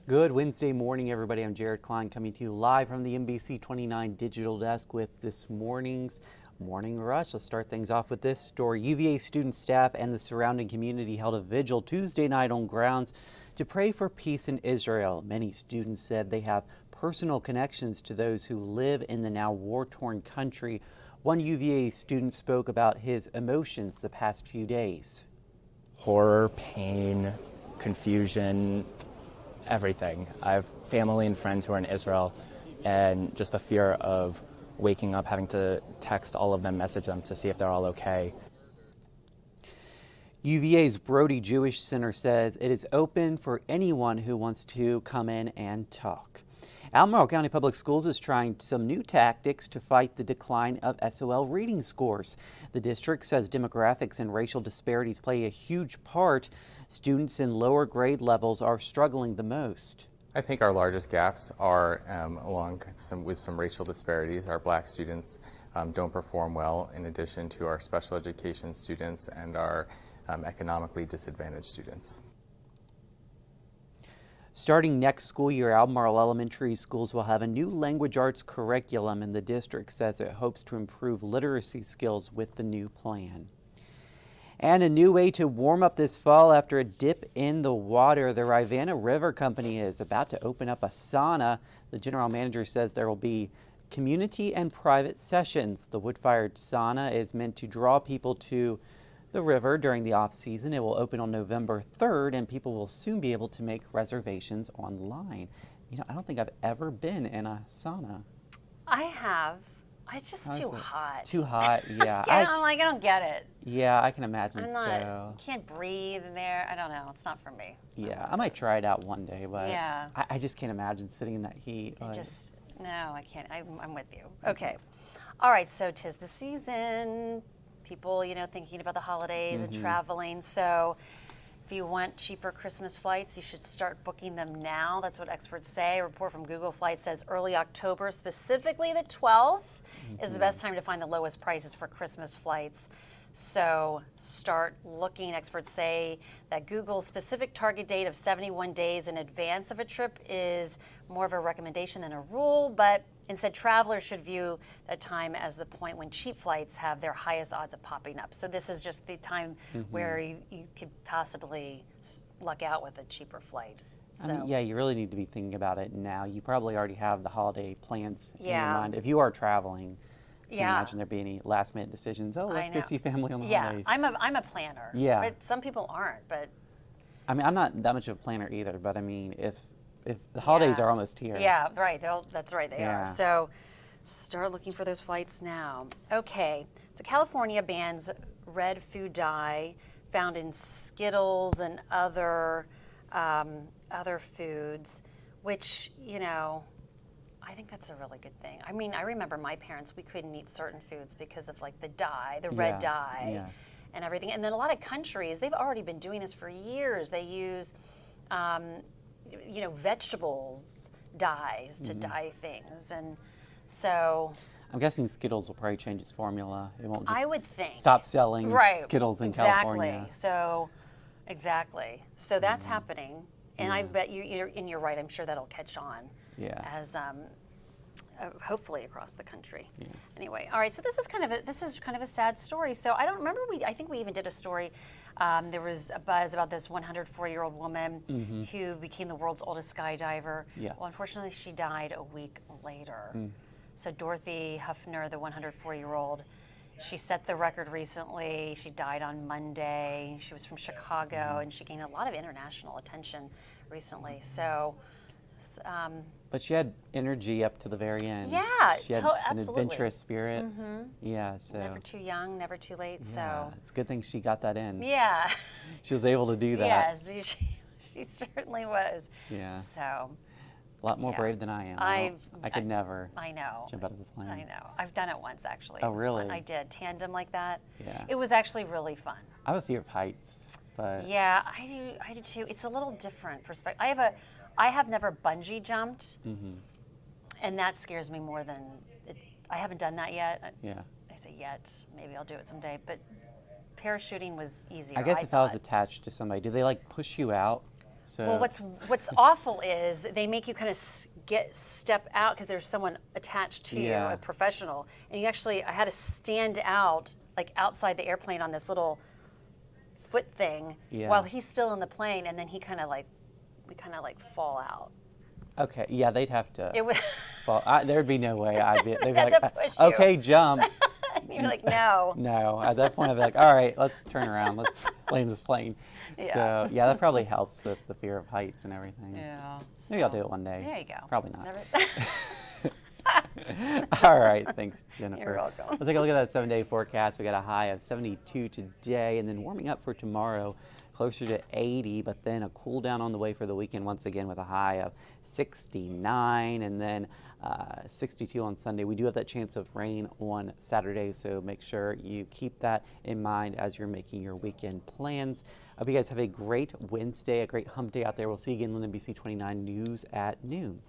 Good Wednesday morning, everybody. I'm Jared Klein coming to you live from the NBC29 Digital Desk with this morning's Morning Rush. Let's start things off with this story. UVA student, staff, and the surrounding community held a vigil Tuesday night on grounds to pray for peace in Israel. Many students said they have personal connections to those who live in the now war-torn country. One UVA student spoke about his emotions the past few days. Horror, pain, confusion, everything. I have family and friends who are in Israel, and just the fear of waking up, having to text all of them, message them to see if they're all okay. UVA's Brody Jewish Center says it is open for anyone who wants to come in and talk. Albemarle County Public Schools is trying some new tactics to fight the decline of SOL reading scores. The district says demographics and racial disparities play a huge part. Students in lower grade levels are struggling the most. I think our largest gaps are with some racial disparities. Our black students don't perform well, in addition to our special education students and our economically disadvantaged students. Starting next school year, Albemarle Elementary Schools will have a new language arts curriculum, and the district says it hopes to improve literacy skills with the new plan. And a new way to warm up this fall after a dip in the water. The Rivanna River Company is about to open up a sauna. The general manager says there will be community and private sessions. The wood-fired sauna is meant to draw people to the river during the off-season. It will open on November 3rd, and people will soon be able to make reservations online. You know, I don't think I've ever been in a sauna. I have. It's just too hot. Too hot, yeah. I don't get it. Yeah, I can imagine You can't breathe in there. I don't know. It's not for me. Yeah, I might try it out one day, but yeah. I just can't imagine sitting in that heat. No, I can't. I'm with you. Okay. All right, so 'tis the season. People, thinking about the holidays and traveling. So if you want cheaper Christmas flights, you should start booking them now. That's what experts say. A report from Google Flights says early October, specifically the 12th, is the best time to find the lowest prices for Christmas flights. So start looking. Experts say that Google's specific target date of 71 days in advance of a trip is more of a recommendation than a rule, but instead travelers should view that time as the point when cheap flights have their highest odds of popping up. So this is just the time where you could possibly luck out with a cheaper flight. I mean, yeah, you really need to be thinking about it now. You probably already have the holiday plans in your mind. If you are traveling, can you imagine there be any last minute decisions? Oh, let's go see family on the holidays. Yeah, I'm a planner. Yeah. But some people aren't. But I mean, I'm not that much of a planner either, but I mean, if the holidays are almost here. Yeah, right. That's right, they are. So start looking for those flights now. Okay, so California bans red food dye found in Skittles and other foods, which, I think that's a really good thing. I mean, I remember my parents, we couldn't eat certain foods because of like the dye, the red dye and everything. And then a lot of countries, they've already been doing this for years. They use, vegetables dyes to dye things. And so I'm guessing Skittles will probably change its formula. It won't just I would think. stop selling Skittles in California. Exactly. So that's happening. And I bet you're right. I'm sure that'll catch on. Yeah. As hopefully across the country. Yeah. Anyway, all right. So this is kind of a sad story. So I don't remember. I think we even did a story. There was a buzz about this 104-year-old woman who became the world's oldest skydiver. Yeah. Well, unfortunately, she died a week later. So Dorothy Huffner, the 104-year-old. She set the record recently. She died on Monday. She was from Chicago, and she gained a lot of international attention recently. So, but she had energy up to the very end. Yeah, she had an adventurous spirit. Yeah, so never too young, never too late. Yeah, so it's a good thing she got that in. Yeah, she was able to do that. Yes, she certainly was. Yeah. So. A lot more brave than I am. I could never jump out of the plane. I know. I've done it once, actually. Oh, really? I did. Tandem like that. Yeah. It was actually really fun. I have a fear of heights, but... Yeah, I do too. It's a little different perspective. I have never bungee jumped, and that scares me more than... I haven't done that yet. Yeah. I say yet. Maybe I'll do it someday. But parachuting was easier. I guess if I was attached to somebody, do they like push you out? So Well, what's awful is that they make you kind of step out because there's someone attached to you, Yeah. a professional, and I had to stand out like outside the airplane on this little foot thing Yeah. while he's still in the plane, and then we kind of like fall out. okay, yeah, they'd have to. It was Fall. There'd be no way. They'd be Had like, to push you. okay, jump. you're like, no. No, at that point I'd be like, all right, let's turn around, let's land this plane. Yeah. So yeah, that probably helps with the fear of heights and everything. Yeah. Maybe I'll do it one day. There you go. Probably not. Never- All right, thanks, Jennifer. You're welcome. Let's take a look at that 7-day forecast. We got a high of 72 today, and then warming up for tomorrow, closer to 80, but then a cool down on the way for the weekend once again with a high of 69, and then 62 on Sunday. We do have that chance of rain on Saturday, so make sure you keep that in mind as you're making your weekend plans. I hope you guys have a great Wednesday, a great hump day out there. We'll see you again on NBC29 News at noon.